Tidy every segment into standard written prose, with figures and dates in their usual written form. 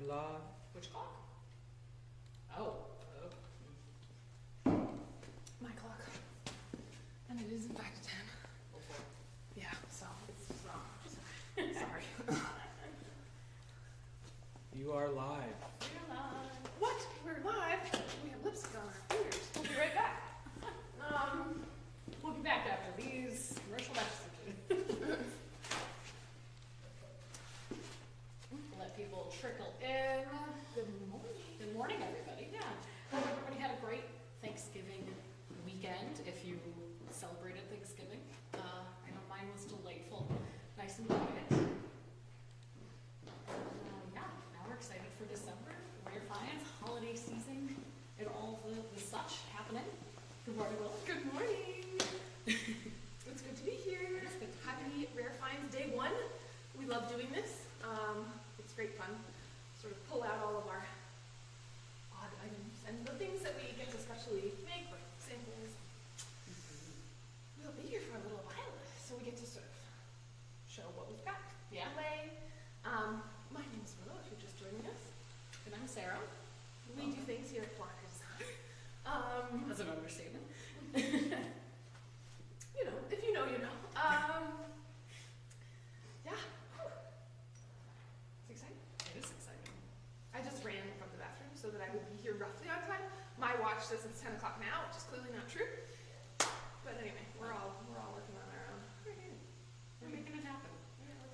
live. Which clock? Oh. My clock. And it is in fact 10. Okay. Yeah, so it's wrong. Sorry. You are live. We're live. What? We're live? We have lipstick on our fingers. We'll be right back. We'll be back after these commercial messages. Let people trickle in. Good morning. Good morning, everybody. Yeah. Hope everybody had a great Thanksgiving weekend. If you celebrated Thanksgiving, I know mine was delightful. Nice and quiet. Yeah, now we're excited for December. Rare finds, holiday season, and all the such happening. Good morning, Will. Good morning. It's good to be here. Happy Rare Finds Day 1. We love doing this. It's great fun. Sort of pull out all of our odd items and the things that we get to specially make, like samples. We'll be here for a little while, so we get to sort of show what we've got. Yeah. Away. My name is Willow, if you're just joining us. And I'm Sarah. We do things here at Flocker Design. That's an understatement. You know, if you know, you know. Yeah. Whew. It's exciting. It is exciting. I just ran from the bathroom so that I would be here roughly on time. My watch says it's 10 o'clock now, which is clearly not true. But anyway, we're all working on our own. We're making it happen.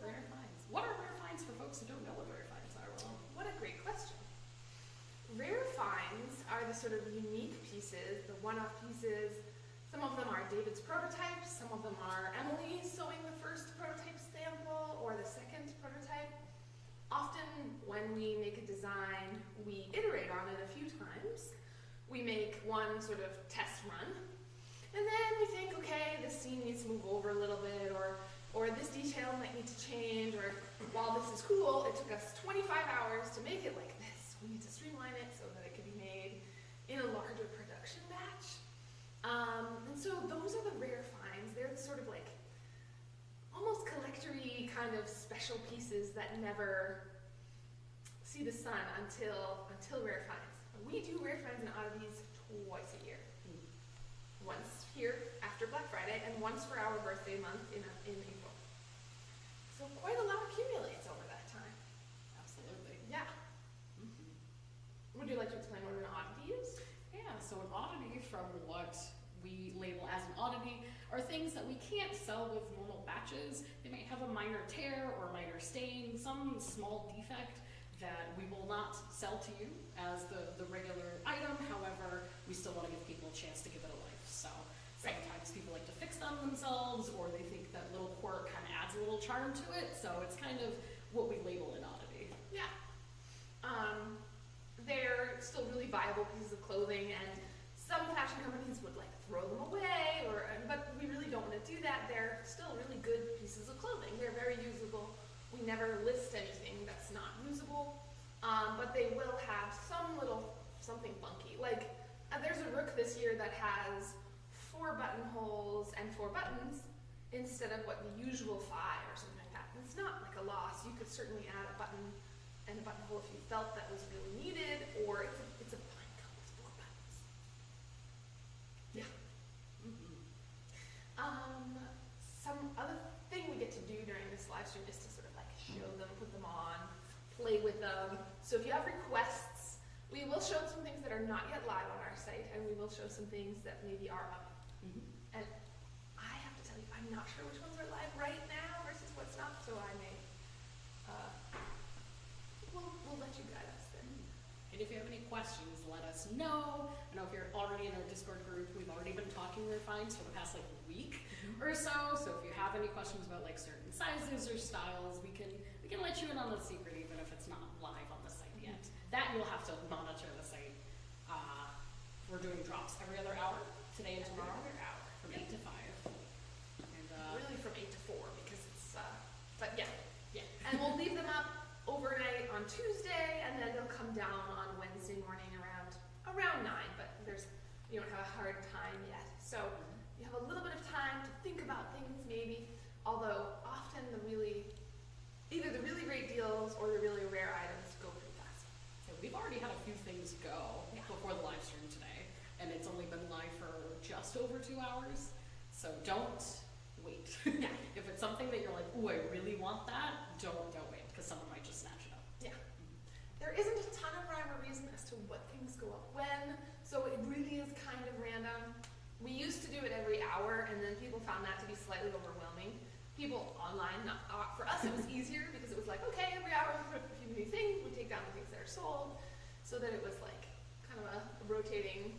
Rare finds. What are rare finds for folks who don't know what rare finds are? Well, What a great question. Rare finds are the sort of unique pieces, the one-off pieces. Some of them are David's prototypes, some of them are Emily sewing the first prototype sample or the second prototype. Often when we make a design, we iterate on it a few times. We make one sort of test run, and then we think, okay, this scene needs to move over a little bit, or this detail might need to change, or while this is cool, it took us 25 hours to make it like this. We need to streamline it so that it can be made in a larger production batch. And so those are the rare finds. They're the sort of like almost collector-y kind of special pieces that never see the sun until rare finds. We do rare finds and oddities twice a year. Once here after Black Friday and once for our birthday month in April. So quite a lot accumulates over that time. absolutely. Yeah. Would you like to explain what an oddity is? Yeah, so an oddity from what we label as an oddity are things that we can't sell with normal batches. They might have a minor tear or a minor stain, some small defect that we will not sell to you as the regular item. However, we still want to give people a chance to give it a life. So sometimes people like to fix them themselves, or they think that little quirk kind of adds a little charm to it. So it's kind of what we label an oddity. Yeah. They're still really viable pieces of clothing, and some fashion companies would like to throw them away, but we really don't want to do that. They're still really good pieces of clothing. They're very usable. We never list anything that's not usable, but they will have some little something funky. Like there's a Rook this year that has 4 buttonholes and 4 buttons instead of what the usual 5 or something like that. And it's not like a loss. You could certainly add a button and a buttonhole if you felt that was really needed, or it's a fine coat with 4 buttons. Yeah. Some other thing we get to do during this live stream is to sort of like show them, put them on, play with them. So if you have requests, we will show some things that are not yet live on our site, and we will show some things that maybe are up. And I have to tell you, I'm not sure which ones are live right now versus what's not, so I may, we'll let you guide us then. And if you have any questions, let us know. I know if you're already in our Discord group, we've already been talking rare finds for the past like week or so. So if you have any questions about like certain sizes or styles, we can let you in on the secret even if it's not live on the site yet. That you'll have to monitor the site. We're doing drops every other hour, today and tomorrow, from 8 to 5. And Really from 8 to 4 because it's, but yeah. And we'll leave them up overnight on Tuesday, and then they'll come down on Wednesday morning around 9, but you don't have a hard time yet. So you have a little bit of time to think about things maybe, although often either the really great deals or the really rare items go pretty fast. So don't wait. Yeah. If it's something that you're like, ooh, I really want that, don't wait, because someone might just snatch it up. Yeah. There isn't a ton of rhyme or reason as to what things go up when, so it really is kind of random. We used to do it every hour, and then people found that to be slightly overwhelming. People online, for us it was easier because it was like, okay, every hour we put up a few new things, we take down the things that are sold, so that it was like kind of a rotating.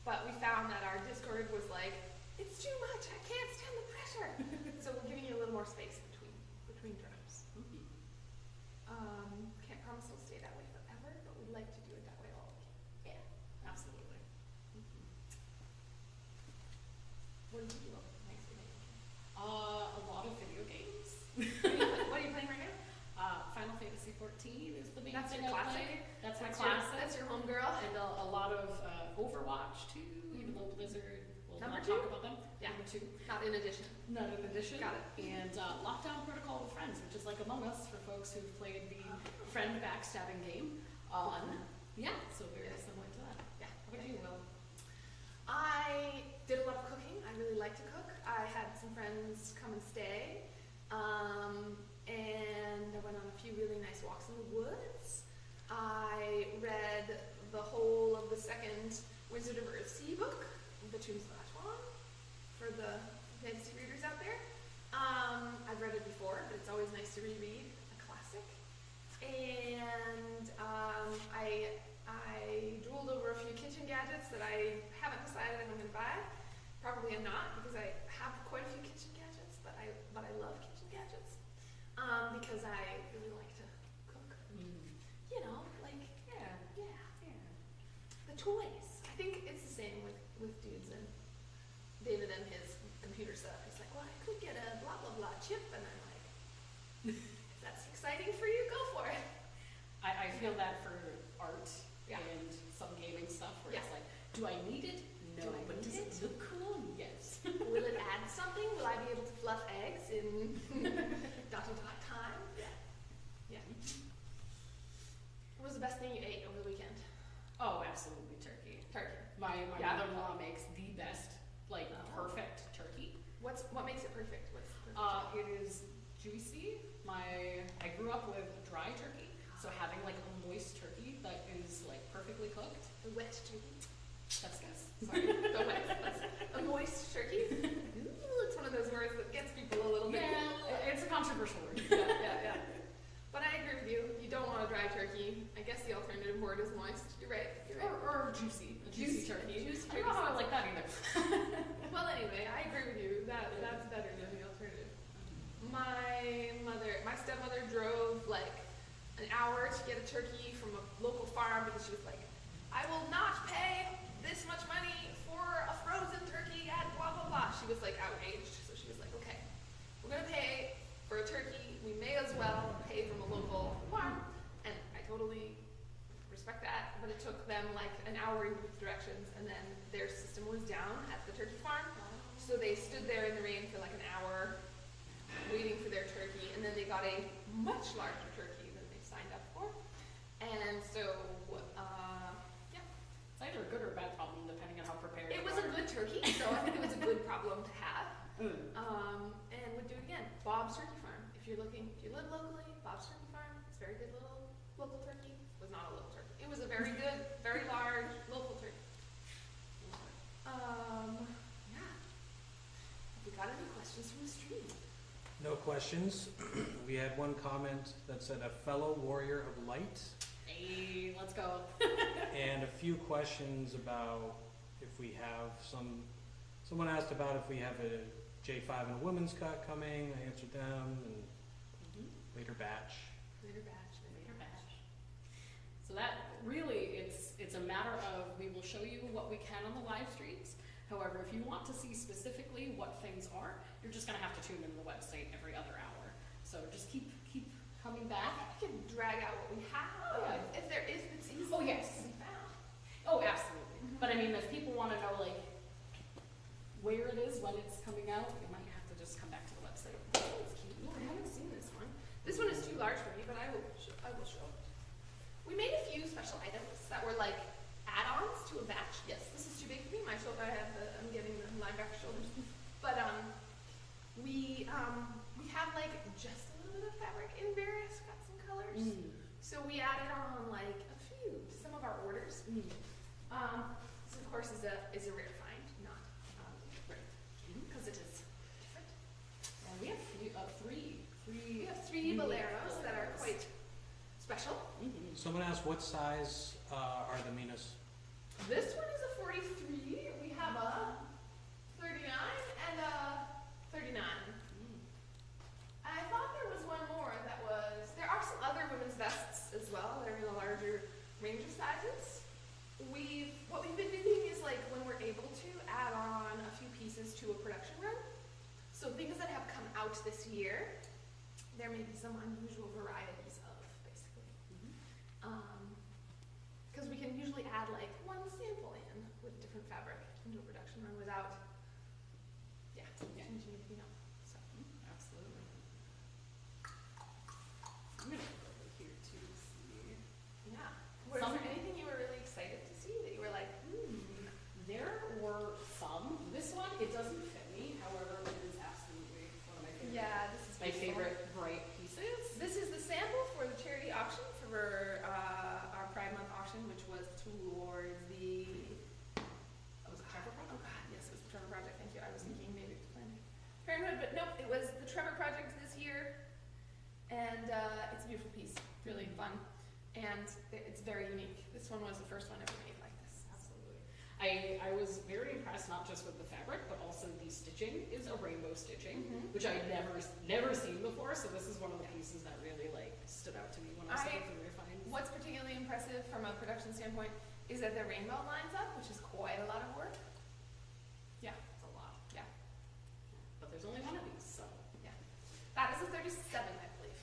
But we found that our Discord was like, it's too much, I can't stand the pressure. So we're giving you a little more space between drops. Can't promise it'll stay that way forever, but we'd like to do it that way all we can. Yeah, absolutely. What did you do next week? A lot of video games. What are you playing right now? Final Fantasy 14 is the main That's thing your I classic? play. That's my Your- classic. That's your homegirl? And a lot of Overwatch too, even though Blizzard will Number not two? talk about them. Yeah. Number 2. Not in addition. Not in addition. Got it. And Lockdown Protocol with Friends, which is like Among Us for folks who've played the friend backstabbing game. Yeah, so very similar to that. Yeah. What about you, Will? I did a lot of cooking. I really like to cook. I had some friends come and stay. And I went on a few really nice walks in the woods. I read the whole of the second Wizard of Earthsea book, The Tombs of Ashwan, for the fantasy readers out there. I've read it before, but it's always nice to reread a classic. And I drooled over a few kitchen gadgets that I haven't decided if I'm going to buy. Probably am not, because I have quite a few kitchen gadgets, but I love kitchen gadgets because I really like to cook. You know, like Yeah. the toys. I think it's the same with dudes and David and his computer stuff. He's like, well, I could get a blah blah blah chip, and I'm like, if that's exciting for you, go for it. I feel that for art Yeah. and some gaming stuff where Yeah. it's like, do I need it? No. Do I But need does it it? look cool? Yes. Will it add something? Will I be able to fluff eggs in dot time? Yeah. What was the best thing you ate over the weekend? Oh, absolutely turkey. Turkey. My Yeah. mother-in-law makes the best, like perfect turkey. What makes it perfect? What's It is juicy. I grew up with dry turkey, so having like a moist turkey that is like perfectly cooked. the wet turkey? That's good. Sorry, the wet. That's a moist turkey. Ooh, it's one of those words that gets people a little bit. Yeah, it's a controversial word. Yeah. But I agree with you. You don't want a dry turkey. I guess the alternative word is moist. You're right. Or juicy. A juicy turkey. Juicy I don't know how I like that either. Well, anyway, I agree with you. That's better than the alternative. My stepmother drove like an hour to get a turkey from a local farm because she was like, I will not pay this much money for a frozen turkey at blah blah blah. She was like outraged, so she was like, okay, we're gonna pay for a turkey. We may as well pay from a local farm, and I totally respect that. But it took them like an hour in both directions, and then their system was down at the turkey farm, so they stood there in the rain for like an hour waiting for their turkey, and then they got a much larger turkey than they signed up for. And so, yeah. It's either a good or a bad problem depending on how prepared It you was a are. good turkey, so I think it was a good problem to have. And would do it again. Bob's Turkey Farm. If you live locally, Bob's Turkey Farm. It's a very good little local turkey. It was not a little turkey. It was a very good, very large local turkey. Yeah. Have we got any questions from the stream? No questions. We had one comment that said a fellow warrior of light, Hey, let's go. and a few questions about if we have someone asked about if we have a J5 and a women's cut coming. I answered them, and later batch. Later batch. Later batch. So that really, it's a matter of, we will show you what we can on the live streams. However, if you want to see specifically what things are, you're just gonna have to tune into the website every other hour. So just keep coming I back. think we can drag out what we have. Oh, yeah. If there is, it's easy Oh, yes. to be found. Oh, absolutely. But I mean, if people wanna know like where it is, when it's coming out, you might have to just come back to the website. Oh, it's cute. I haven't seen this one. This one is too large for me, but I will show it. We made a few special items that were like add-ons to a batch. Yes, this is too big for me. I'm getting the linebacker shoulders. colors. So we added on like a few to some of our orders. This of course is a rare find, not because it is different. And we have three. We have three boleros that are quite special. Someone asked what size are the Minas? This one is a 43. We have a 39 and a 39. I thought there was one more that was. There are some other women's vests as well that are in a larger range of sizes. What we've been doing is like when we're able to add on a few pieces to a production run. So things that have come out this year, there may be some unusual varieties of basically. Because we can usually add like one sample in with different fabric into a production run without, changing anything up. So Absolutely. I'm gonna go over here too to see. yeah. Was there anything you were really excited to see that you were like, There were some. This one, it doesn't fit me. However, it is absolutely one of my favorite. yeah, this is My beautiful. favorite bright pieces. This is the sample for the charity auction for our Pride Month auction, which was towards the. Was it Trevor Oh God, yes, it was the Trevor Project. Thank you. I was thinking maybe it was Planned Parenthood, but nope, it was the Trevor Project this year, and it's a beautiful piece, really fun, and it's very unique. This one was the first one ever made like this. Absolutely. I was very impressed not just with the fabric, but also the stitching is a rainbow stitching, which I had never seen before. So this is one of the pieces that really like stood out to me when I was looking through their finds. What's particularly impressive from a production standpoint is that the rainbow lines up, which is quite a lot of work. Yeah, it's a lot. Yeah. But there's only one of these, so That is a 37, I believe.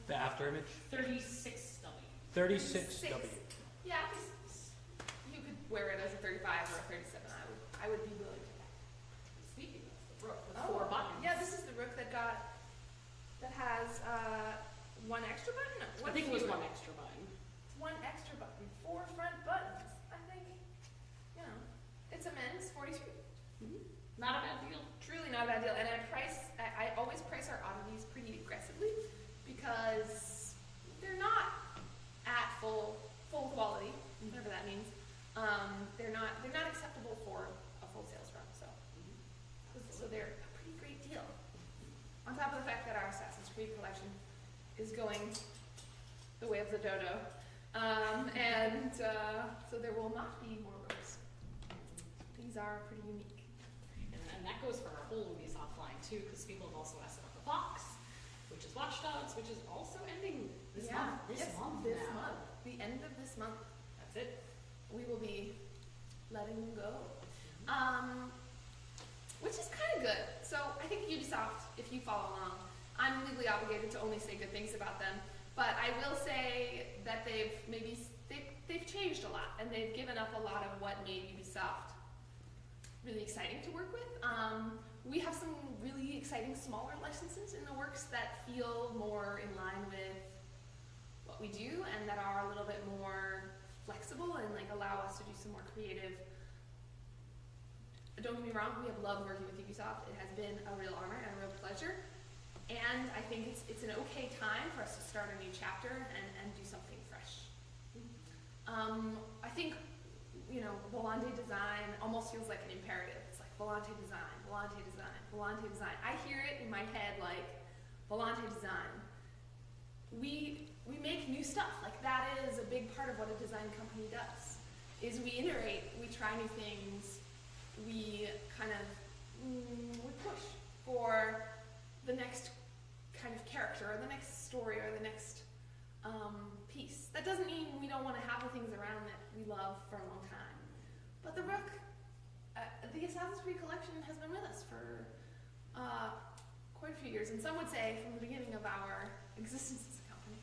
The after image? 36W. 36W. Yeah, you could wear it as a 35 or a 37. I would be willing to that. Speaking of the brook with 4 buttons. Yeah, this is the rook that has one extra button. No, I think it was one extra button. One extra button, 4 front buttons. I think, it's a men's 42. Not a bad deal. Truly not a bad deal. And I always price our oddities pretty aggressively because they're not at full quality, whatever that means. They're not acceptable for a full sales run. So they're a pretty great deal. On top of the fact that our Assassin's Creed collection is going the way of the dodo, so there will not be more books. These are pretty unique. And that goes for our whole Ubisoft line too, because people have also asked about the Fox, which is Watch Dogs, which is also ending this month. This month. The end of this month. That's it. We will be letting them go. Which is kind of good. So I think Ubisoft, if you follow along, I'm legally obligated to only say good things about them. But I will say that they've changed a lot, and they've given up a lot of what made Ubisoft really exciting to work with. We have some really exciting smaller licenses in the works that feel more in line with what we do and that are a little bit more flexible and like allow us to do some more creative. Don't get me wrong, we have loved working with Ubisoft. It has been a real honor and a real pleasure. And I think it's an okay time for us to start a new chapter and do something fresh. I think, Volante design almost feels like an imperative. It's like Volante design, Volante design, Volante design. I hear it in my head like Volante design. We make new stuff. Like that is a big part of what a design company does. Is we iterate, we try new things, we kind of we push for the next kind of character or the next story or the next piece. That doesn't mean we don't want to have the things around that we love for a long time. But the Rook, the Assassin's Creed collection has been with us for quite a few years, and some would say from the beginning of our existence as a company.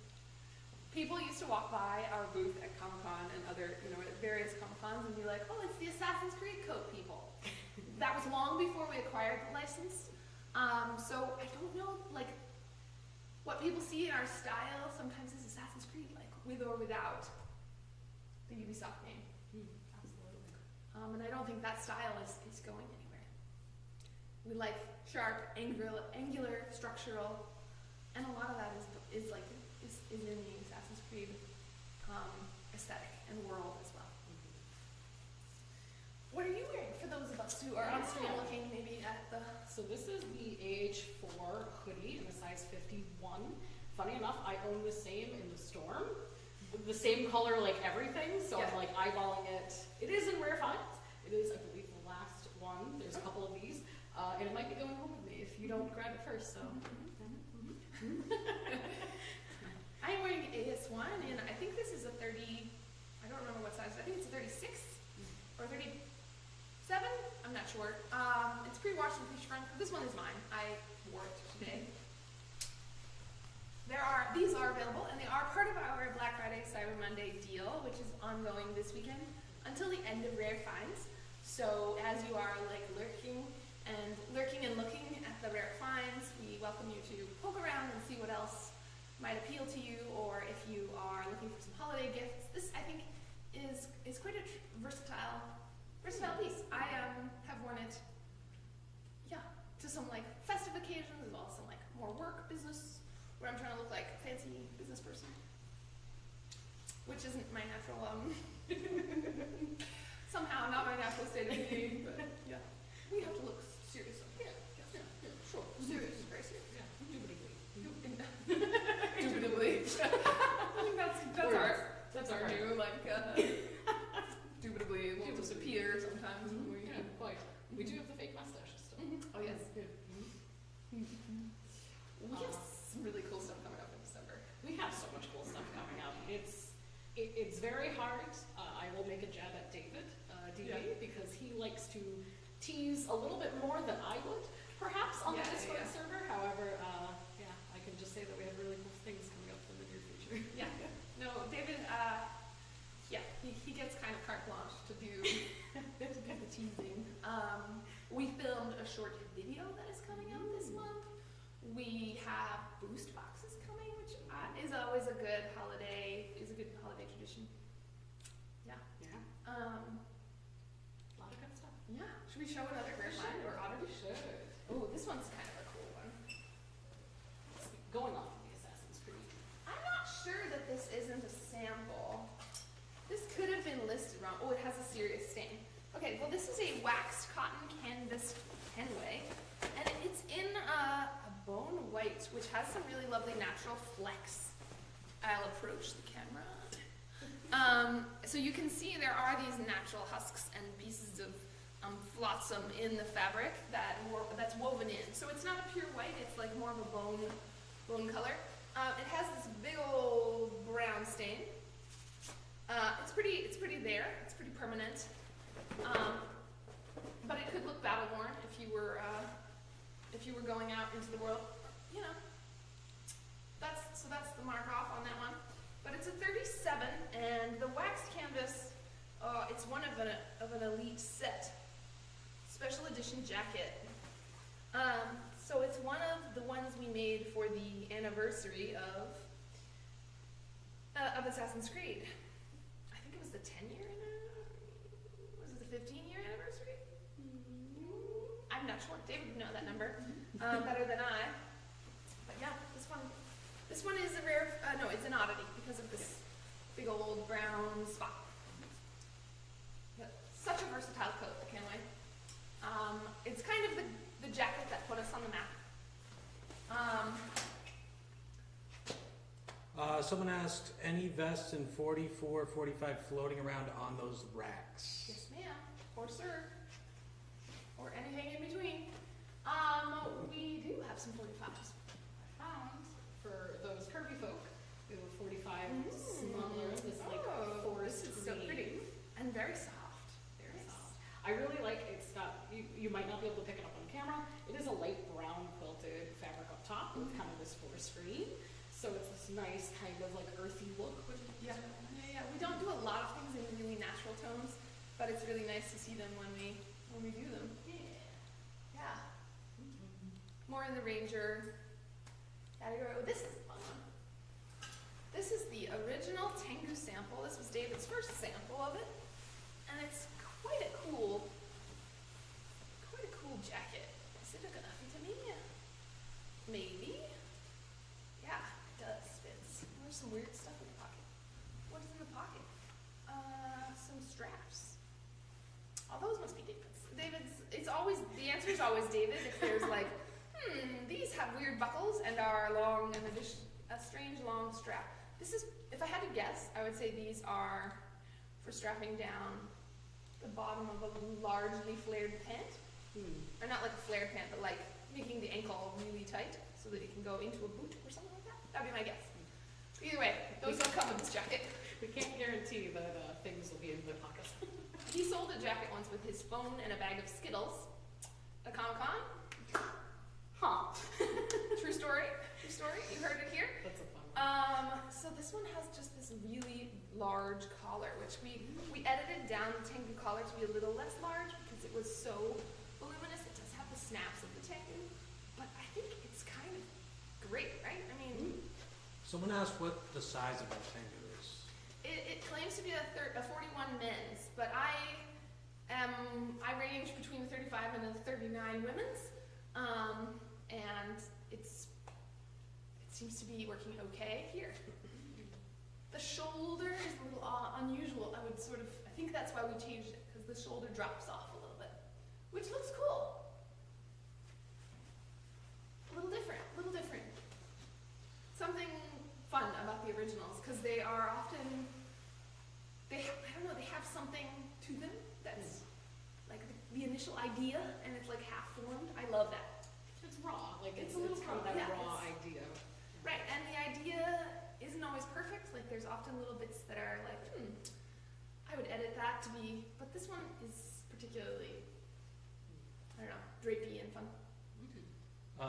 People used to walk by our booth at Comic-Con and other, at various Comic-Cons and be like, oh, it's the Assassin's Creed coat people. That was long before we acquired the license. So I don't know, what people see in our style sometimes is Assassin's Creed, with or without the Ubisoft name. Absolutely. And I don't think that style is going anywhere. We like sharp, angular, structural, and a lot of that is is in the Assassin's Creed aesthetic and world as well. What are you wearing for those of us who are on screen looking maybe at the... So this is the AH4 hoodie in a size 51. Funny enough, I own the same in the Storm. The same color, like everything, so Yeah. I'm like eyeballing it. It is in rare finds. It is, I believe, the last one. There's a couple of these. And it might be going home with me if you don't grab it first, so. I'm wearing AS1, and I think this is a 30, I don't remember what size, I think it's a 36 or 37, I'm not sure. It's pre-washed and pre-shrunk. This one is mine. I wore it today. These are available, and they are part of our Black Friday Cyber Monday deal, which is ongoing this weekend until the end of Rare Finds. So as you are like lurking and looking at the Rare Finds, we welcome you to poke around and see what else might appeal to you, or if you are looking for some holiday gifts. This, I think, is quite a versatile piece. I have worn it, to some like festive occasions, as well as some like more work business, where I'm trying to look like a fancy business person, which isn't my natural, somehow not my natural state of being, but yeah, we have to look serious. Yeah, sure, serious, very serious. Yeah, indubitably. Indubitably. I think that's our new like indubitably will disappear sometimes when we Quite. We do have the fake mustaches still. Oh yes. Good. We have some really cool stuff coming up in December. We have so much cool stuff coming up. It's very hard. I will make a jab at David, because he likes to tease a little bit more than I would, perhaps, on the Discord server. However, I can just say that we have really cool things coming up in the near future. Yeah. No, David, he gets kind of carte blanche to do the teasing. We filmed a short video that is coming out this month. We have boost boxes coming, which is always a good holiday tradition. Yeah. Yeah. A lot of good stuff. Yeah. Should we show another rare find or oddity? We should. Oh, this one's kind of a cool one. Going off of the Assassin's Creed. I'm not sure that this isn't a sample. This could have been listed wrong. Oh, it has a serious stain. Okay, well this is a waxed cotton canvas penway, and it's in a bone white, which has some really lovely natural flecks. I'll approach the camera. So you can see there are these natural husks and pieces of flotsam in the fabric that's woven in. So it's not a pure white, it's like more of a bone color. It has this big old brown stain. It's pretty there, it's pretty permanent. But it could look battle worn if you were going out into the world. You know, that's the mark off on that one. But it's a 37, and the waxed canvas, it's one of an elite set, special edition jacket. So it's one of the ones we made for the anniversary of Assassin's Creed. I think it was the 10-year anniversary. Was it the 15-year anniversary? I'm not sure. David would know that number better than I. But yeah, this one is a rare. No, it's an oddity because of this big old brown spot. But such a versatile coat, the Kenway. It's kind of the jacket that put us on the map. Someone asked, any vests in 44, 45 floating around on those racks? Yes, ma'am. Or sir. Or anything in between. We do have some 45s. I found, for those curvy folk, we have a 45 smuggler, this like forest This is so green. pretty. And very soft. Very soft. I really like it's got, you might not be able to pick it up on camera, it is a light brown quilted fabric up top with kind of this forest green. So it's this nice kind of like earthy look, which is Yeah. We don't do a lot of things in really natural tones, but it's really nice to see them when we do them. Yeah. More in the Ranger category. Oh, this is a fun one. This is the original Tengu sample. This was David's first sample of it, and it's quite a cool jacket. Is it gonna fit me? Maybe. Yeah, it does fit answer is always David. If there's like, these have weird buckles and are long and a strange long strap. This is, if I had to guess, I would say these are for strapping down the bottom of a largely flared pant. Or not like a flared pant, but like making the ankle really tight so that it can go into a boot or something like that. That'd be my guess. Either way, those don't come with this jacket. We can't guarantee that things will be in the pockets. He sold a jacket once with his phone and a bag of Skittles at Comic-Con. Huh. True story. True story. You heard it here. That's a fun one. So this one has just this really large collar, which we edited down the Tengu collar to be a little less large because it was so voluminous. It does have the snaps of the Tengu, but I think it's kind of great, right? I mean, Someone asked what the size of that Tengu is. it claims to be a 41 men's, but I range between the 35 and the 39 women's, and it seems to be working okay here. The shoulder is a little unusual. I think that's why we changed it, because the shoulder drops off a little bit, which looks cool. A little different. Something fun about the originals, because they are often, they have something to them that's like the initial idea, and it's like half formed. I love that. It's raw. Like It's it's a little kind of that raw, yeah, raw it's- idea. Right, and the idea isn't always perfect. Like there's often little bits that are like, I would edit that to be, but this one is particularly, I don't know, drapey and fun.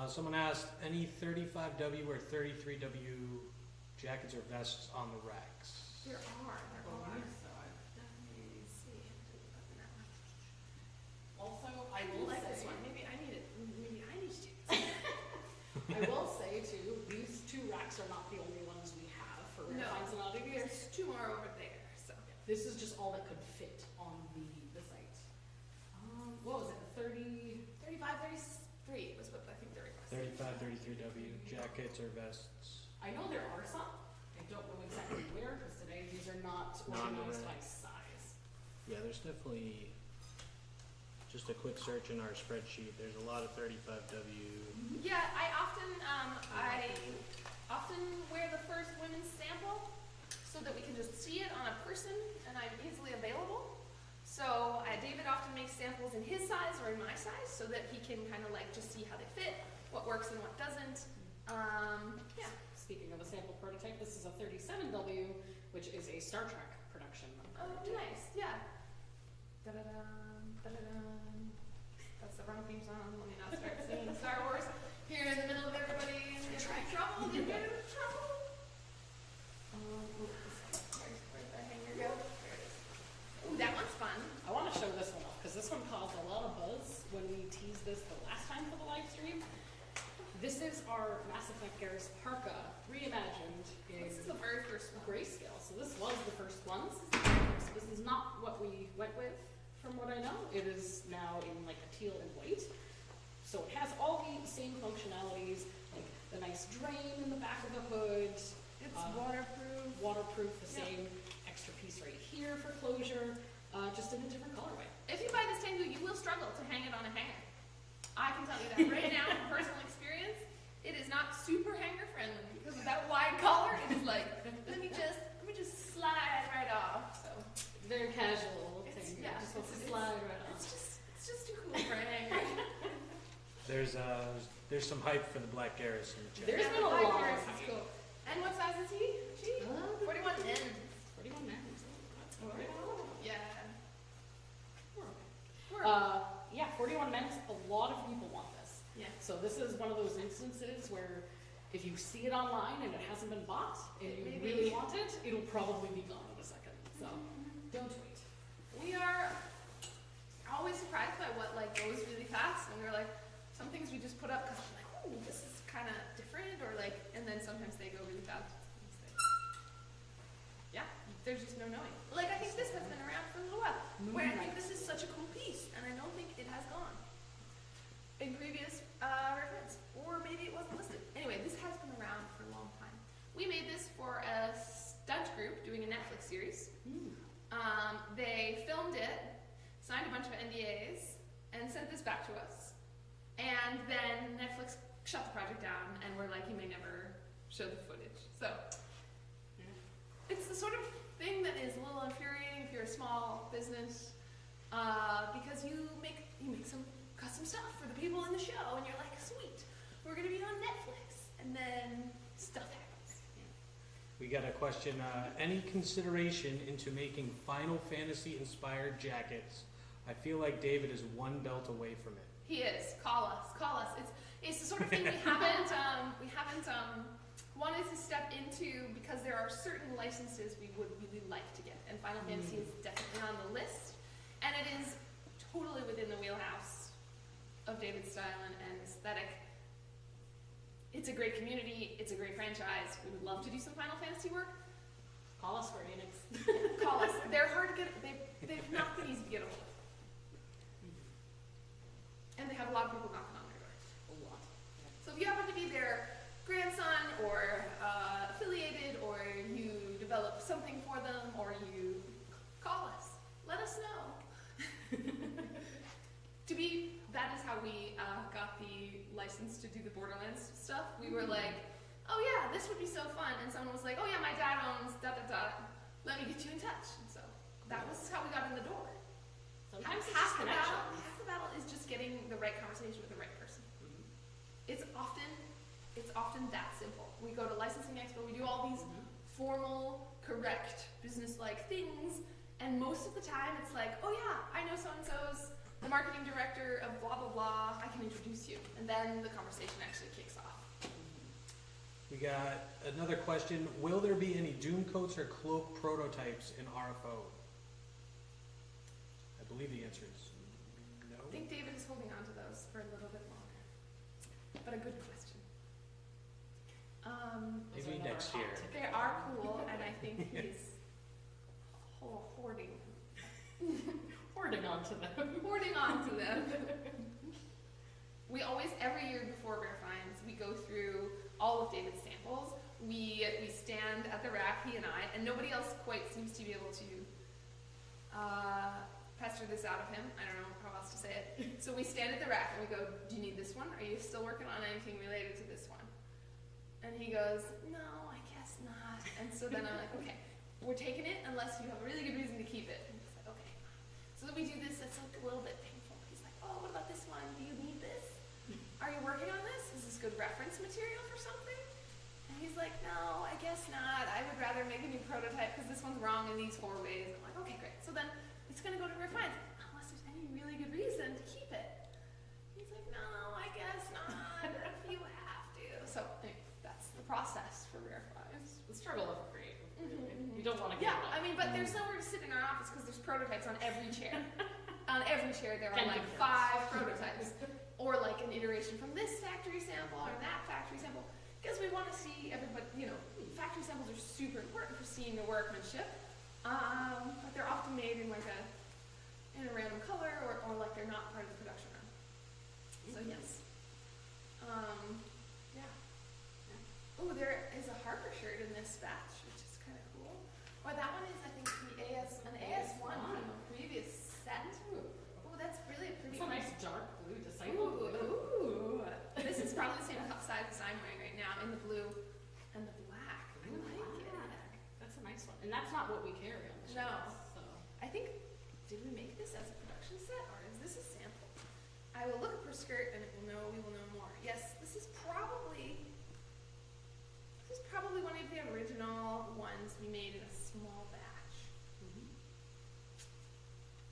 Someone asked, any 35W or 33W jackets or vests on the racks? There are. So Definitely see. also, I I will like say, this one. Maybe I need it. Maybe I need to. I will say too, these two racks are not the only ones we have for Rare No. Finds and Oddities. There's two more over there. So This is just all that could fit on the site. What was it? 35, 33 was what I think the request. 35, 33W jackets or vests. I know there are some. I don't know exactly where, because today these are not organized by size. Yeah, there's definitely, just a quick search in our spreadsheet, there's a lot of 35W. Yeah, I often wear the first women's sample so that we can just see it on a person and I'm easily available. So David often makes samples in his size or in my size so that he can kind of like just see how they fit, what works and what doesn't. Yeah. Speaking of a sample prototype, this is a 37W, which is a Star Trek production. Oh, nice. Yeah. Da-da-dum, da-da-dum. That's the wrong theme song. Let me not start singing Star Wars here in the middle of everybody and get in trouble. Get in trouble. Where'd the hanger go? There it is. Ooh, that one's fun. I want to show this one off, because this one caused a lot of buzz when we teased this the last time for the live stream. This is our Mass Effect Garrus parka, reimagined in This is the very first one. grayscale. So this was the first one. This is not what we went with, from what I know. It is now in like a teal and white. So it has all the same functionalities, like the nice drain in the back of the hood. It's waterproof. Waterproof, the Yeah. same extra piece right here for closure, just in a different colorway. If you buy this Tengu, you will struggle to hang it on a hanger. I can tell you that right now from personal experience. It is not super hanger friendly because with that wide collar, it is like, let me just slide right off. So Very casual It's- thing. yeah, Just wants to it's- slide right on. it's just too cool for a hanger. There's some hype for the Black Garrus in the chat. There's Yeah, been a the black lot Garrus of is hype. cool. And what size is he? She? 41 in. 41 men's. That's Oh, great. yeah. Yeah, 41 men's. A lot of people want this. Yeah. So this is one of those instances where if you see it online and it hasn't been bought and It you may really be. want it, it'll probably be gone in a second. So don't wait. We are always surprised by what like goes really fast, and we're like, some things we just put up because we're like, oh, this is kind of different, or like, and then sometimes they go really fast. Yeah, there's just no knowing. Like I think this has been around for a little while, where I think this is such a cool piece, and I don't think it has gone in previous reference, or maybe it wasn't listed. Anyway, this has been around for a long time. We made this for a stunt group doing a Netflix series. They filmed it, signed a bunch of NDAs, and sent this back to us. And then Netflix shut the project down, and we're like, you may never show the footage. So it's the sort of thing that is a little infuriating if you're a small business, because you make some custom stuff for the people in the show, and you're like, sweet, we're gonna be on Netflix, and then stuff happens. We got a question, any consideration into making Final Fantasy inspired jackets? I feel like David is one belt away from it. He is. Call us. It's the sort of thing we haven't wanted to step into, because there are certain licenses we would really like to get, and Final Fantasy is definitely on the list, and it is totally within the wheelhouse of David's style and aesthetic. It's a great community. It's a great franchise. We would love to do some Final Fantasy work. Call us, Square Enix. Call us. They're hard to get. They've not been easy to get a hold of. And they have a lot of people knocking on their door. A lot. Yeah. So if you happen to be their grandson or affiliated, or you develop something for them, or you call us, let us know. That is how we got the license to do the Borderlands stuff. We were like, oh yeah, this would be so fun. And someone was like, oh yeah, my dad owns da da da. Let me get you in touch. And so that was how we got in the door. Sometimes it's half just half the battle is just getting the right conversation with the right person. It's often that simple. We go to licensing expo, we do all these formal, correct, business-like things, and most of the time it's like, oh yeah, I know so-and-so's the marketing director of blah blah blah, I can introduce you. And then the conversation actually kicks off. We got another question, will there be any Doom coats or cloak prototypes in RFO? I believe the answer is no. I think David is holding on to those for a little bit longer. But a good question. Maybe next year. They are cool, and I think he's hoarding onto them. Hoarding onto them. We always, every year before Rare Finds, we go through all of David's samples. We stand at the rack, he and I, and nobody else quite seems to be able to pester this out of him. I don't know how else to say it. So we stand at the rack and we go, do you need this one? Are you still working on anything related to this one? And he goes, no, I guess not. And so then I'm like, okay, we're taking it unless you have a really good reason to keep it. And he's like, okay. So then we do this, it's like a little bit painful. He's like, oh, what about this one? Do you need this? Are you working on this? Is this good reference material for something? And he's like, no, I guess not. I would rather make a new prototype because this one's wrong in these 4 ways. I'm like, okay, great. So then it's gonna go to Rare Finds unless there's any really good reason to keep it. He's like, no, I guess not. If you have to. So anyway, that's the process for Rare Finds. The struggle of creative. You don't want to get Yeah, it all. I mean, but there's nowhere to sit in our office because there's prototypes on every chair. On every chair there are Can like be 5 prototypes. Or like an iteration from this factory sample or that factory sample. Because we want to see everybody, factory samples are super important for seeing the workmanship. But they're often made in like in a random color, or like they're not part of the production run. So yes. Yeah. Oh, there is a Harper shirt in this batch, which is kind of cool. Or that one is, I think, an AS1 from a previous set. Oh, that's really a pretty It's a one. nice dark blue disciple. Ooh. This is probably the same size as I'm wearing right now, in the blue and the black. I like it. That's a nice one. And that's not what we carry on the No. shelves, so. I think, did we make this as a production set, or is this a sample? I will look per skirt and we will know more. Yes, this is probably one of the original ones we made in a small batch.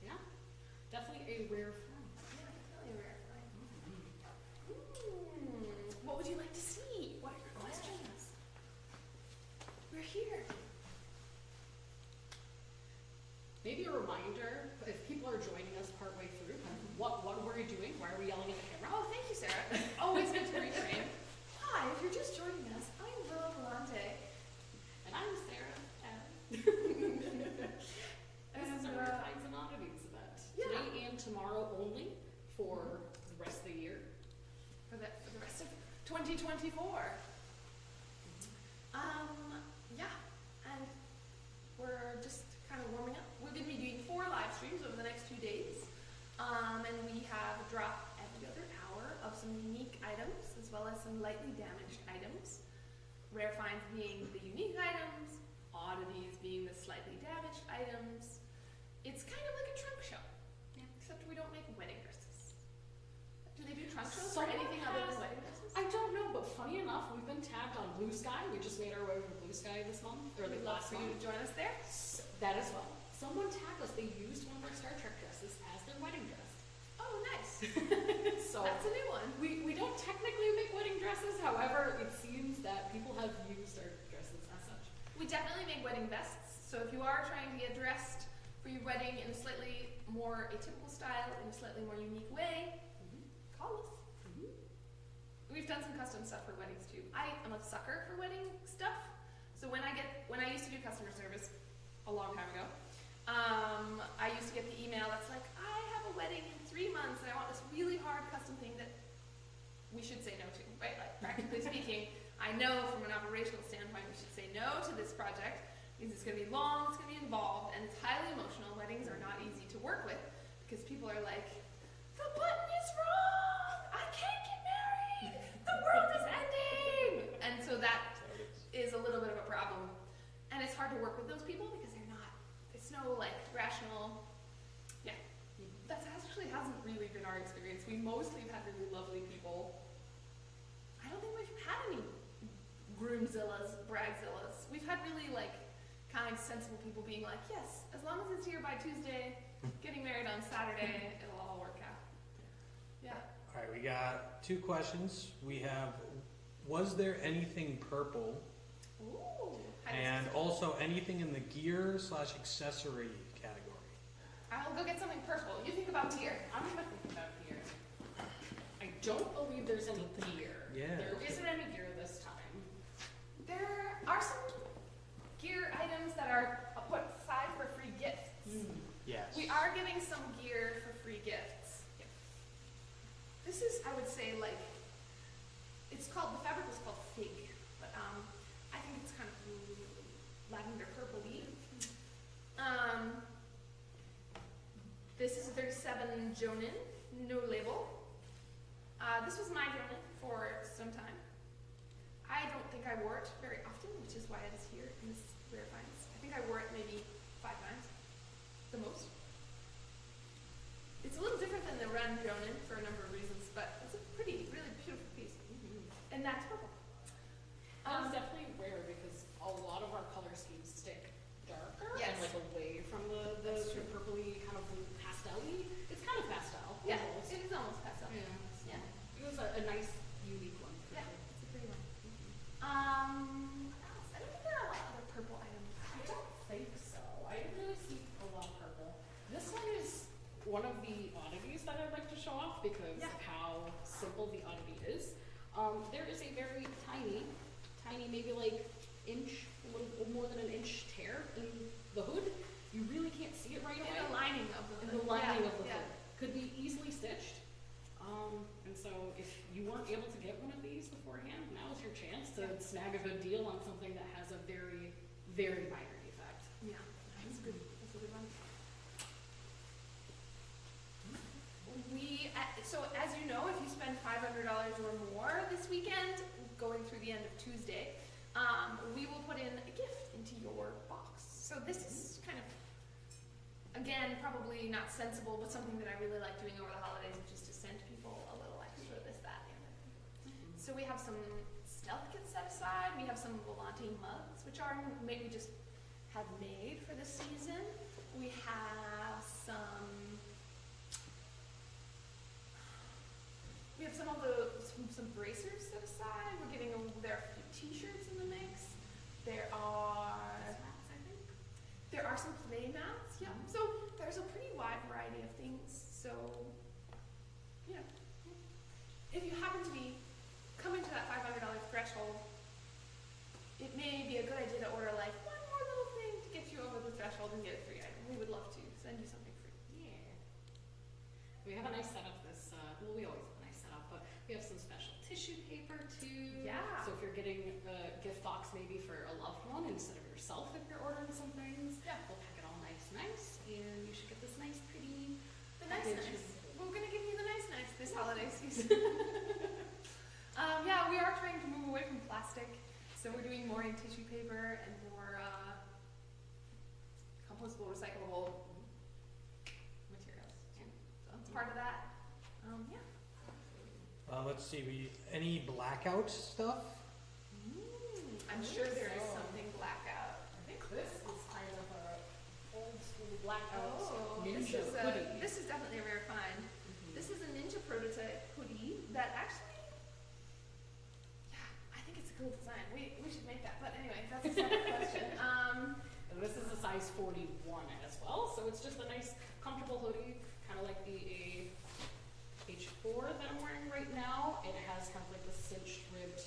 Yeah, definitely a rare find. Yeah, definitely a rare find. What would you like to see? What are your questions? We're here. Maybe a reminder, if people are joining us partway through, what were you doing? Why are we yelling at the camera? Oh, thank you, Sarah. Always good to reframe. Hi, if you're just joining us, I'm Willow Galante. And I'm Sarah. This is our Rare Finds and Oddities event. Yeah. Today and tomorrow only for the rest of the year. For the rest of 2024. Yeah, and we're just kind of warming up. We're going to be doing 4 live streams over the next 2 days, and we have a drop every other hour of rare finds being the unique items, oddities being the slightly damaged items. It's kind of like a trunk show, except we don't make wedding dresses. Do they do trunk shows for Someone anything other than has- wedding dresses? I don't know, but funny enough, we've been tagged on Blue Sky. We just made our way over Blue Sky this month, or We'd the love last for you month. to join us there. That as well. Someone tagged us. They used one of our Star Trek dresses as their wedding dress. Oh, nice. So That's a new one. we don't technically make wedding dresses. However, it seems that people have used our dresses as such. We definitely make wedding vests. So if you are trying to get dressed for your wedding in a slightly more atypical style, in a slightly more unique way, call us. We've done some custom stuff for weddings too. I am a sucker for wedding stuff. So when I used to do customer service a long time ago, I used to get the email that's like, I have a wedding in 3 months and I want this really hard custom thing that we should say no to, right? Like practically speaking, I know from an operational standpoint we should say no to this project because it's going to be long, it's going to be involved, and it's highly emotional. Weddings are not easy to work with because people are like, the button is wrong! I can't get married! The world is ending! And so that is a little bit of a problem. And it's hard to work with those people because it's no like rational, that actually hasn't really been our experience. We mostly have had really lovely people. I don't think we've had any groomzillas, bridezillas. We've had really like kind, sensible people being like, yes, as long as it's here by Tuesday, getting married on Saturday, it'll all work out. Yeah. All right, we got 2 questions. We have, was there anything purple? Ooh. And also anything in the gear/accessory category? I'll go get something purple. You think about gear. I'm gonna think about gear. I don't believe there's any gear. Yeah. There isn't any gear this time. There are some gear items that are put aside for free gifts. Yes. We are giving some gear for free gifts. This is, I would say, like, it's called, the fabric was called fig, but I think it's kind of lavender purple-y. This is a 37 Jonin, no label. This was my Jonin for some time. I don't think I wore it very often, which is why it is here in this rare finds. I think I wore it maybe 5 times, the most. It's a little different than the Ren Jonin for a number of reasons, but it's a pretty, really beautiful piece. And that's purple. That is definitely rare because a lot of our color schemes stick darker Yes. and like away from the That's sort of purpley kind of pastel-y. It's kind of pastel. Yeah, almost. it is almost pastel. Yeah. Yeah. It was a nice, unique one. For Yeah, sure. it's a pretty one. What else? I don't think there are a lot of other purple items. I don't think so. I didn't really see a lot of purple. This one is one of the oddities that I'd like to show off because Yeah. of how simple the oddity is. There is a very tiny, maybe like inch, a little more than an inch tear in the hood. You really can't see it right In away. the lining of the In hood. the lining Yeah, of the yeah. hood. Could be easily stitched. And so if you weren't able to get one of these beforehand, now is your chance to snag a good deal on something that has a very, very minor defect. Yeah, that's a good one. So as you know, if you spend $500 or more this weekend, going through the end of Tuesday, we will put in a gift into your box. So this is kind of, again, probably not sensible, but something that I really like doing over the holidays, is just to send people a little extra this, that, and the other. So we have some stealth kits set aside. We have some Volante mugs, which are maybe just have made for this season. We have some bracers set aside. We're getting there are a few t-shirts in the mix. There are some play mats. Yeah. So there's a pretty wide variety of things. So yeah. If you happen to be coming to that $500 threshold, it may be a good idea to order like one more little thing to get you over the threshold and get a free item. We would love to send you something free. Yeah. We have a nice setup this, well, we always have a nice setup, but we have some special tissue paper too. Yeah. So if you're getting a gift box maybe for a loved one instead of yourself if you're ordering some things, Yeah. we'll pack it all nice, and you should get this nice, pretty The nice. package. We're gonna give you the nice this holiday season. Yeah, we are trying to move away from plastic. So we're doing more in tissue paper and more compostable, recyclable materials too. So it's part of that. Yeah. Let's see, any blackout stuff? I'm sure there is something blackout. I think this is kind of a old school blackout this ninja is hoodie. this is definitely a rare find. This is a ninja prototype hoodie that actually, yeah, I think it's a cool design. We should make that. But anyway, that's a separate question. And this is a size 41 as well, so it's just a nice, comfortable hoodie, kind of like the H4 that I'm wearing right now. It has kind of like the cinched ribbed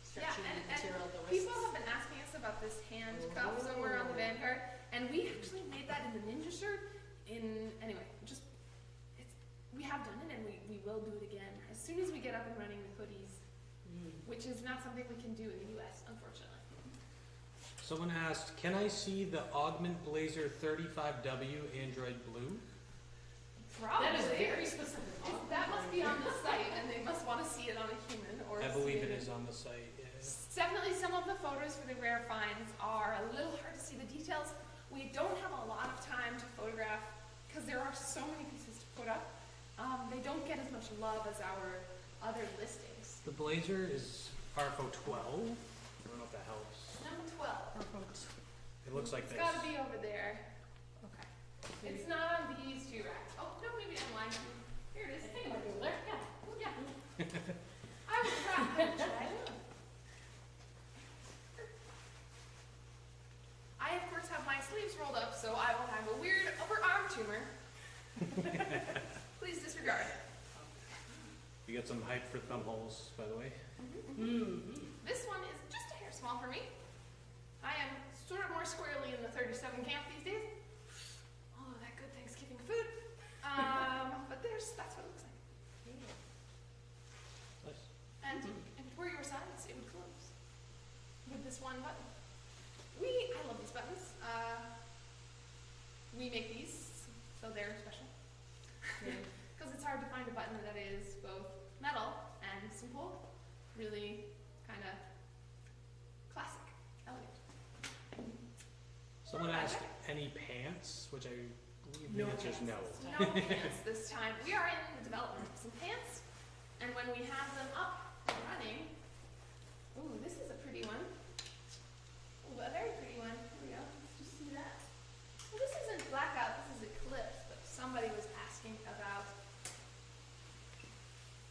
stretchy and material at the wrists. people have been asking us about this hand cuff somewhere on the Vanguard, and we actually made that in the ninja shirt. Anyway, we have done it, and we will do it again as soon as we get up and running with hoodies, which is not something we can do in the U.S. unfortunately. Someone asked, can I see the Augment Blazer 35W Android Blue? Probably. That is very specific. That must be on the site, and they must want to see it on a human or. I believe it is on the site, yeah. Definitely, some of the photos for the rare finds are a little hard to see the details. We don't have a lot of time to photograph because there are so many pieces to put up. They don't get as much love as our other listings. The Blazer is RFO 12. I don't know if that helps. Number 12. It looks like It's this. got to be over there. Okay. It's not on these two racks. Oh, no, maybe I'm lying. Here it is. I think it might be over there. Yeah. Yeah. I will try. I, of course, have my sleeves rolled up, so I will have a weird upper arm tumor. Please disregard. You got some hype for thumb holes, by the way. This one is just a hair small for me. I am sort of more squarely in the 37 camp these days. Oh, that good Thanksgiving food. But that's what it looks like. Nice. And if it were your size, it would close with this one button. I love these buttons. We make these, so they're special. Because it's hard to find a button that is both metal and simple, really kind of classic, elegant. Someone asked, any pants? Which I believe the answer is no. No pants this time. We are in the development of some pants, and when we have them up and running, ooh, this is a pretty one. Ooh, a very pretty one. Here we go. Let's just see that. Well, this isn't blackout. This is eclipse. But somebody was asking about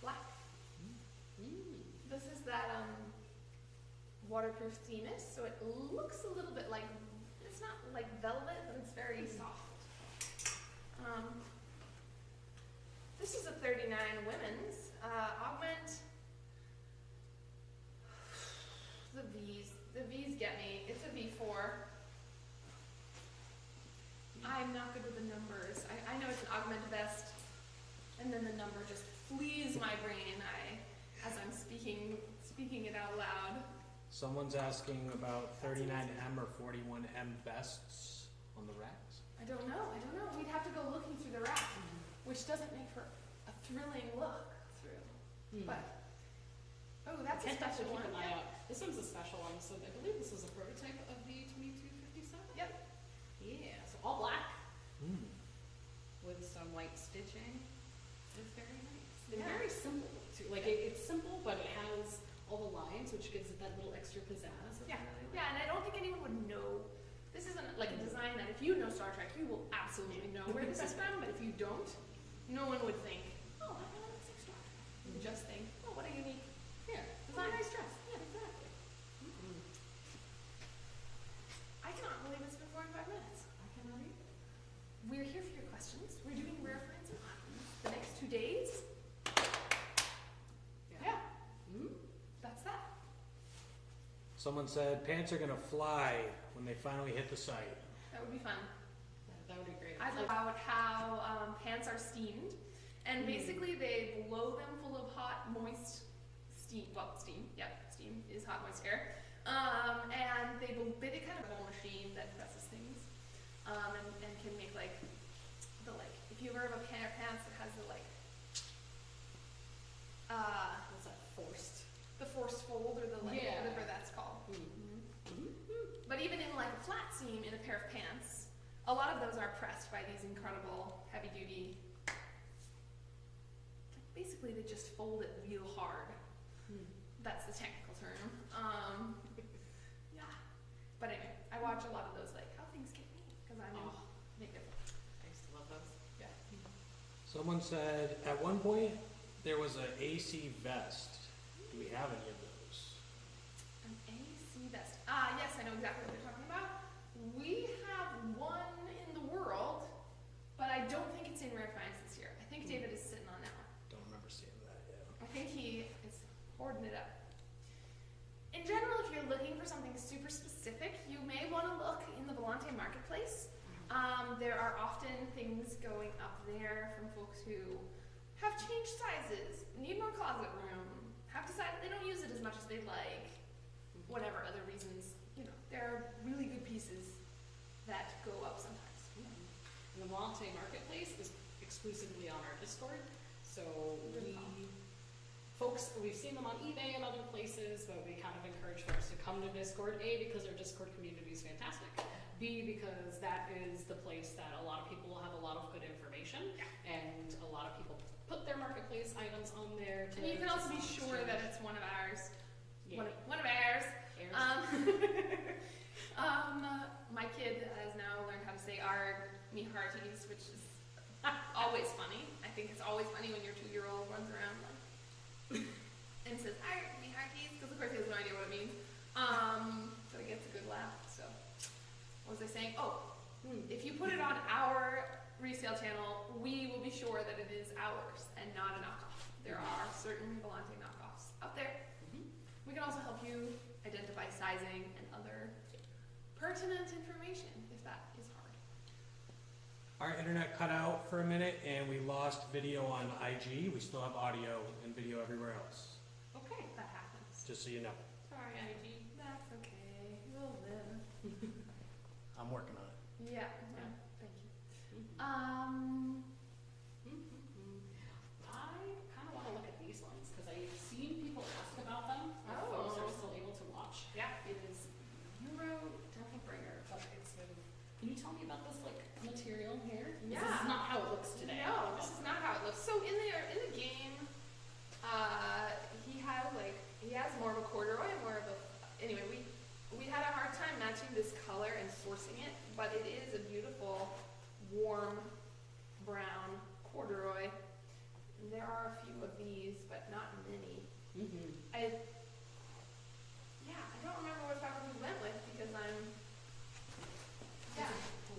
black. This is that waterproof Themis, so it looks a little bit like, it's not like velvet, but it's very soft. This is a 39 women's Augment. The V's get me. It's a V4. I'm not good with the numbers. I know it's an Augment vest, and then the number just flees my brain. As I'm speaking it out loud. Someone's asking about 39M or 41M vests on the racks. I don't know. We'd have to go looking through the rack, which doesn't make for a thrilling look through. But that's a special Keep one. an eye out. This one's a special one, so I believe this is a prototype of the 2257. Yep. Yeah, so all black with some white stitching. It's very nice. And Yeah. very simple too. Like it's simple, but it has all the lines, which gives it that little extra pizzazz. that I really like. Yeah, and I don't think anyone would know. This isn't like a design that if you know Star Trek, you will absolutely know where this is from. But if you don't, no one would think, oh, I know that's Star Trek. You would just think, oh, what a unique Yeah, it's a design. nice dress. Yeah, exactly. I cannot believe it's been 45 minutes. I cannot either. We're here for your questions. We're doing rare finds and Oddities the next 2 days. Yeah, that's that. Someone said pants are gonna fly when they finally hit the site. That would be fun. That would be great. I love about how pants are steamed, and basically they blow them full of hot, moist steam. Well, steam. Yep, steam is hot, moist air. And they kind of have a machine that presses things, and can make like if you ever have a pair of pants that has the What's that, forced? the forced fold or the Yeah. whatever that's called. seam in a pair of pants. A lot of those are pressed by these incredible heavy-duty. Basically, they just fold it real hard. That's the technical term. Yeah. But anyway, I watch a lot of those, like how things get made, because I'm native. I used to love those. Yeah. Someone said, at one point, there was an AC vest. Do we have any of those? An AC vest. Yes, I know exactly what you're talking about. We have one in the world, but I don't think it's in Rare Finds this year. I think David is sitting on that one. Don't remember seeing that yet. I think he is hoarding it up. In general, if you're looking for something super specific, you may want to look in the Volante marketplace. There are often things going up there from folks who have changed sizes, need more closet room, have decided they don't use it as much as they'd like, whatever other reasons. You know, there are really good pieces that go up sometimes. And the Volante Marketplace is exclusively on our Discord, so we've seen them on eBay and other places, but we kind of encourage folks to come to Discord, A, because our Discord community is fantastic, B, because that is the place that a lot of people will have a lot of good information, and a lot of people put their marketplace items on there. And you can also be sure that it's one of ours. Yeah. One of ours. Airs. My kid has now learned how to say "arg" me hearties, which is always funny. I think it's always funny when your 2-year-old runs around like and says "arg" me hearties, because of course he has no idea what it means. But it gets a good laugh. So, what was I saying? Oh, if you put it on our resale channel, we will be sure that it is ours and not a knockoff. There are certain Volante knockoffs out there. We can also help you identify sizing and other pertinent information if that is hard. Our internet cut out for a minute and we lost video on IG. We still have audio and video everywhere else. Okay, that happens. Just so you know. Sorry, IG. That's okay. We'll live. I'm working on it. Yeah. Thank you. I kind of want to look at these ones because I've seen people ask about them. Folks are still able to watch. Yeah. It is Euro Devilbringer, but it's can you tell me about this material here? Yeah. This is not how it looks today. No, this is not how it looks. So in the game, he has more of a corduroy and more of a. Anyway, we had a hard time matching this color and sourcing it, but it is a beautiful, warm brown corduroy. And there are a few of these, but not many. I don't remember what fabric we went with because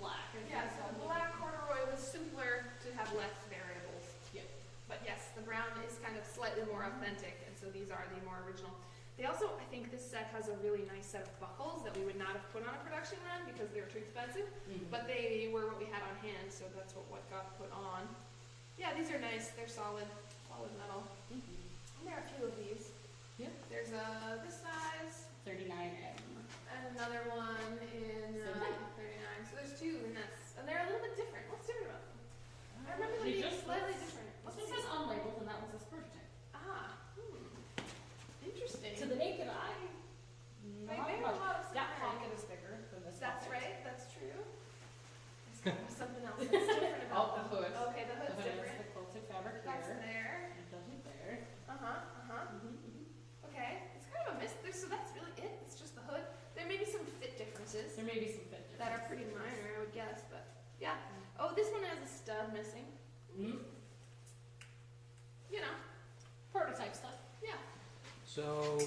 Black. So black corduroy was simpler to have less variables. Yep. But yes, the brown is kind of slightly more authentic, and so these are the more original. They also, I think this set has a really nice set of buckles that we would not have put on a production run because they were too expensive, but they were what we had on hand, so that's what got put on. Yeah, these are nice. They're solid metal. And there are a few of these. Yep. There's this size, 39M. and another one in 39. So there's two, and they're a little bit different. What's different about them? I remember them being slightly different. This is unlabeled, and that was this prototype. Interesting. To the naked eye, They make a lot of that sense. pocket is bigger than this That's pocket. right. That's true. There's something else that's different about the hood. Okay, the hood's The hood different. is the quilted fabric That's here. there. It doesn't there. Okay, it's kind of a mist. So that's really it. It's just the hood. There may be some fit differences There may be some fit that are pretty minor, I would guess, but yeah. Oh, this one has a stud missing. You know, prototype stuff. yeah. So,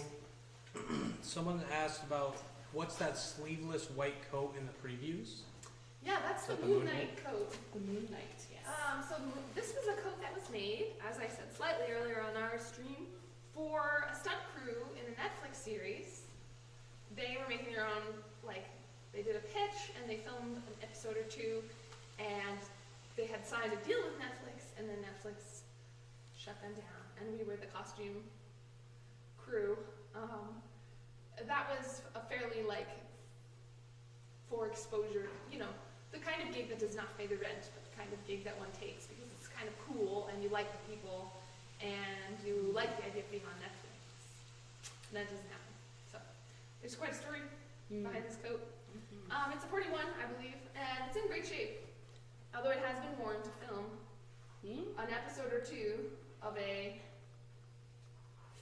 someone asked about what's that sleeveless white coat in the previews? Yeah, that's the Is that the Moon Moon Knight coat. The Moon Knight, yes. This was a coat that was made, as I said slightly earlier on our stream, for a stunt crew in a Netflix series. They were making their own, they did a pitch and they filmed an episode or two, and they had signed a deal with Netflix, and then Netflix shut them down, and we were the costume crew. That was a fairly, for exposure, the kind of gig that does not pay the rent, but the kind of gig that one takes because it's kind of cool and you like the people and you like the idea of being on Netflix. And that doesn't happen. So there's quite a story behind this coat. It's a 41, I believe, and it's in great shape. Although it has been worn to film an episode or two of a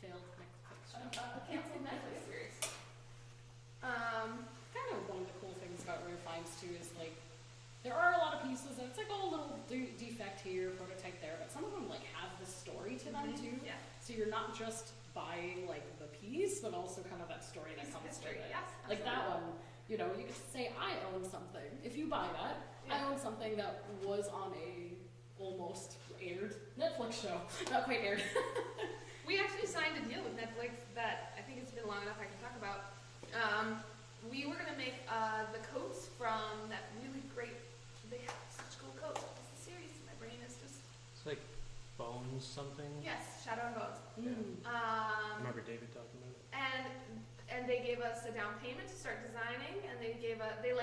Failed Netflix show. canceled Netflix series. Kind of one of the cool things about Rare Finds too is like there are a lot of pieces and it's like a little defect here, prototype there, but some of them like have the story to them too. Yeah. So you're not just buying like the piece, but also kind of that story that comes with it. Yes, like that one, you know, you could say I own something. If you buy that, I own something that was on a almost aired Netflix show. Not quite aired. We actually signed a deal with Netflix that I think it's been long enough I can talk about. We were gonna make the coats from that really great. They have such cool coats. What's the series? My brain is just. It's like Bones something. Yes, Shadow and Bones. I remember David talking about it. And they gave us a down payment to start designing, and they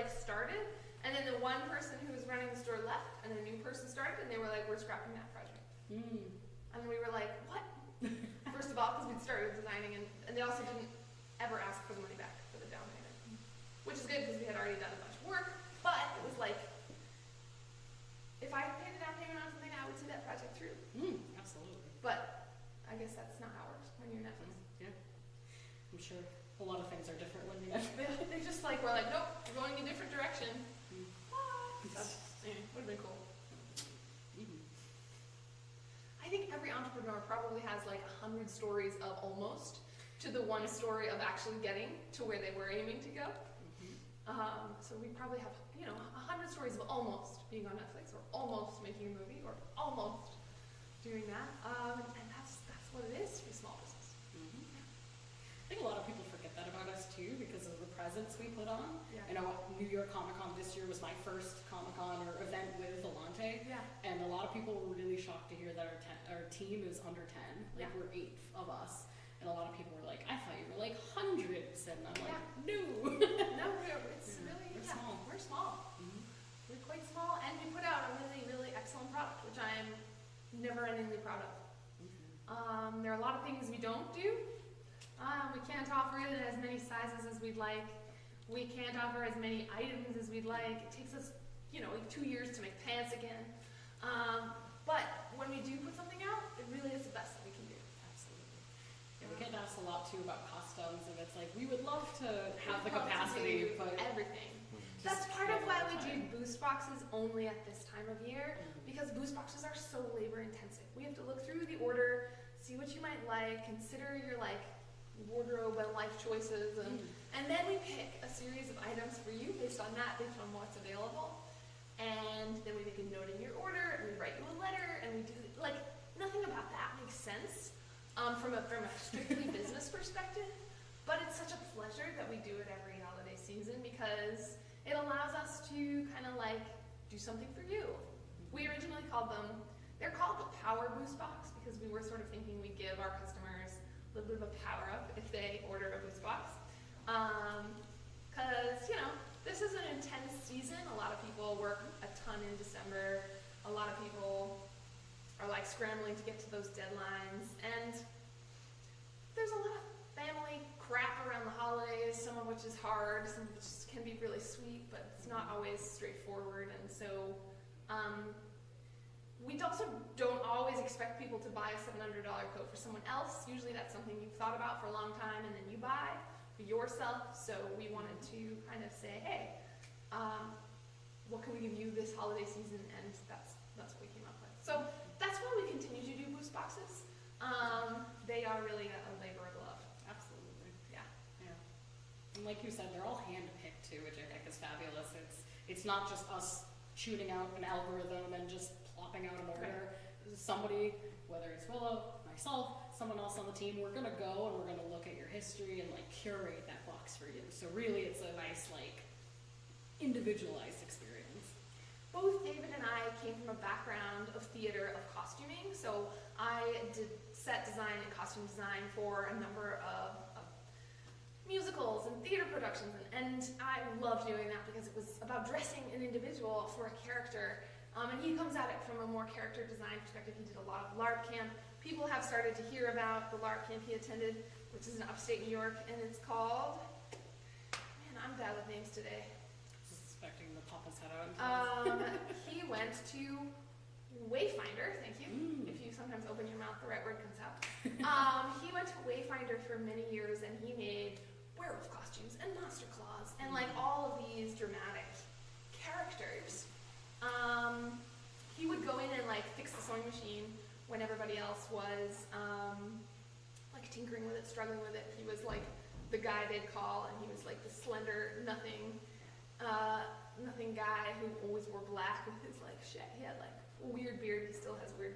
started, and then the one person who was running the store left, and a new person started, and they were like, we're scrapping that project. And we were like, what? First of all, because we'd started designing, and they also didn't ever ask for the money back for the down payment, which is good because we had already done a bunch of work, but it was like, if I paid a down payment on something, I would see that project through. Absolutely. But I guess that's not how it works when you're Netflix. Yeah. I'm sure a lot of things are different when you're Netflix. They just like, we're like, nope, we're going a different direction. Anyway, would have been cool. I think every entrepreneur probably has like 100 stories of almost to the one story of actually getting to where they were aiming to go. So we probably have, 100 stories of almost being on Netflix, or almost making a movie, or almost doing that. And that's what it is to be a small business. I think a lot of people forget that about us too because of the presence we put on. Yeah. I know New York Comic Con this year was my first Comic Con or event with Volante. Yeah. And a lot of people were really shocked to hear that our team is under 10. Like Yeah. we're 8 of us. And a lot of people were like, I thought you were like hundreds. And I'm like, no. No, it's really, We're small. We're small. We're quite small, and we put out a really, really excellent product, which I'm never-endingly proud of. There are a lot of things we don't do. We can't offer it in as many sizes as we'd like. We can't offer as many items as we'd like. It takes us, like 2 years to make pants again. But when we do put something out, it really is the best that we can do. Absolutely. Yeah, we get asked a lot too about customs, and it's like we would love to have the We'd love to capacity, do but everything. just That's part of not why all we the do time. boost boxes only at this time of year, because boost boxes are so labor intensive. We have to look through the order, see what you might like, consider your wardrobe and life choices, and then we pick a series of items for you based on that, based on what's available. And then we make a note in your order, and we write you a letter, and we do nothing about that makes sense from a strictly business perspective. But it's such a pleasure that we do it every holiday season because it allows us to kind of do something for you. We originally they're called the Power Boost Box because we were sort of thinking we'd give our customers a little bit of a power up if they order a boost box. Because, this is an intense season. A lot of people work a ton in December. A lot of people are scrambling to get to those deadlines. And there's a lot of family crap around the holidays, some of which is hard, some of which can be really sweet, but it's not always straightforward. And so we also don't always expect people to buy a $700 coat for someone else. Usually that's something you've thought about for a long time and then you buy for yourself. So we wanted to kind of say, hey, what can we give you this holiday season? And that's what we came up with. So that's why we continue to do boost boxes. They are really a labor of love. Absolutely. Yeah. And like you said, they're all hand-picked too, which I think is fabulous. It's not just us shooting out an algorithm and just plopping out an order. Somebody, whether it's Willow, myself, someone else on the team, we're gonna go and we're gonna look at your history and curate that box for you. So really it's a nice individualized experience. Both David and I came from a background of theater, of costuming. So I did set design and costume design for a number of musicals and theater productions, and I loved doing that because it was about dressing an individual for a character. And he comes at it from a more character design perspective. He did a lot of LARP camp. People have started to hear about the LARP camp he attended, which is in upstate New York, and it's called, man, I'm bad with names today. expecting to pop his head out and tell us. He went to Wayfinder, thank you. If you sometimes open your mouth, the right word comes out. He went to Wayfinder for many years and he made werewolf costumes and monster claws and like all of these dramatic characters. He would go in and like fix the sewing machine when everybody else was like tinkering with it, struggling with it. He was like the guy they'd call, and he was like the slender, nothing guy who always wore black with his like he had like a weird beard. He still has weird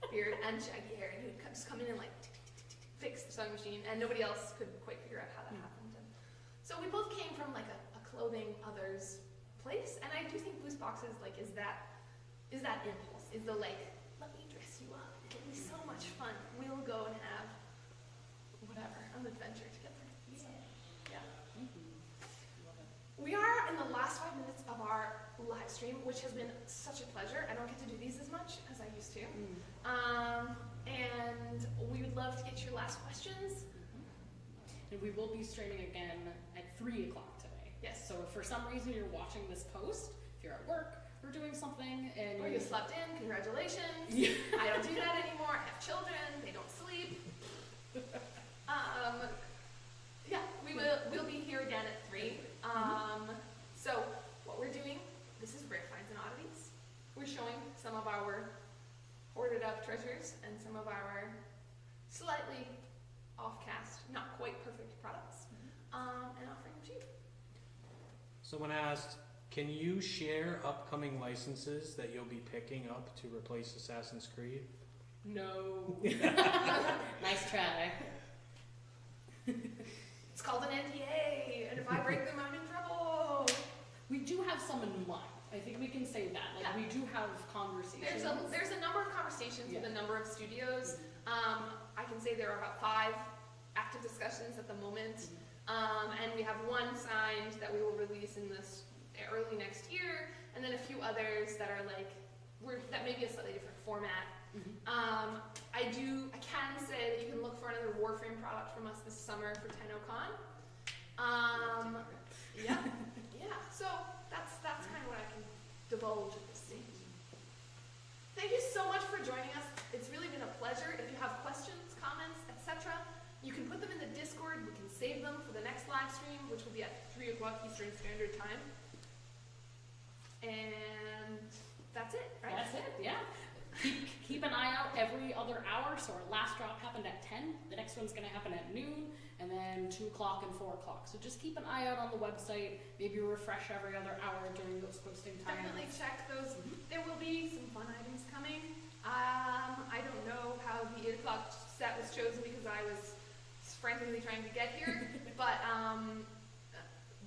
beard and shaggy hair, and he would just come in and like fix the sewing machine, and nobody else could quite figure out how that happened. And so we both came from like a clothing others place, and I do think Loose Boxes like is that impulse, is the like, let me dress you up, it'll be so much fun, we'll go and have whatever, an adventure together. Yeah. We are in the last 5 minutes of our live stream, which has been such a pleasure. I don't get to do these as much as I used to. And we would love to get your last questions. And we will be streaming again at 3 o'clock today. Yes. So if for some reason you're watching this post, if you're at work or doing something and Or you slept in, congratulations. Yeah. I don't do that anymore. I have children, they don't sleep. Yeah, we'll be here again at 3. So what we're doing, this is Rare Finds and Oddities. We're showing some of our hoarded up treasures and some of our slightly off-cast, not quite perfect products, and offering them to you. Someone asked, can you share upcoming licenses that you'll be picking up to replace Assassin's Creed? No. Nice try. It's called an NDA, and if I break them, I'm in trouble. We do have some in mind. I think we can say that. Like, Yeah. we do have conversations. There's a number of conversations with Yeah. a number of studios. I can say there are about 5 active discussions at the moment, and we have one signed that we will release in this early next year, and then a few others that are like that may be a slightly different format. I can say that you can look for another Warframe product from us this summer for TennoCon. Yeah. So that's kind of what I can divulge at this stage. Thank you so much for joining us. It's really been a pleasure. If you have questions, comments, etc., you can put them in the Discord. We can save them for the next live stream, which will be at 3 o'clock Eastern Standard Time. And that's it, right? That's it, yeah. Keep an eye out every other hour. So our last drop happened at 10. The next one's going to happen at noon, and then 2 o'clock and 4 o'clock. So just keep an eye out on the website. Maybe refresh every other hour during those posting times. Definitely check those. There will be some fun items coming. I don't know how the 8 o'clock set was chosen because I was frantically trying to get here, but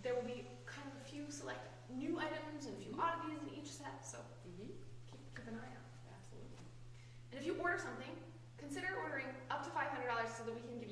there will be kind of a few select new items and a few oddities in each set. So keep an eye out. Absolutely. And if you order something, consider ordering up to $500 so that we can give you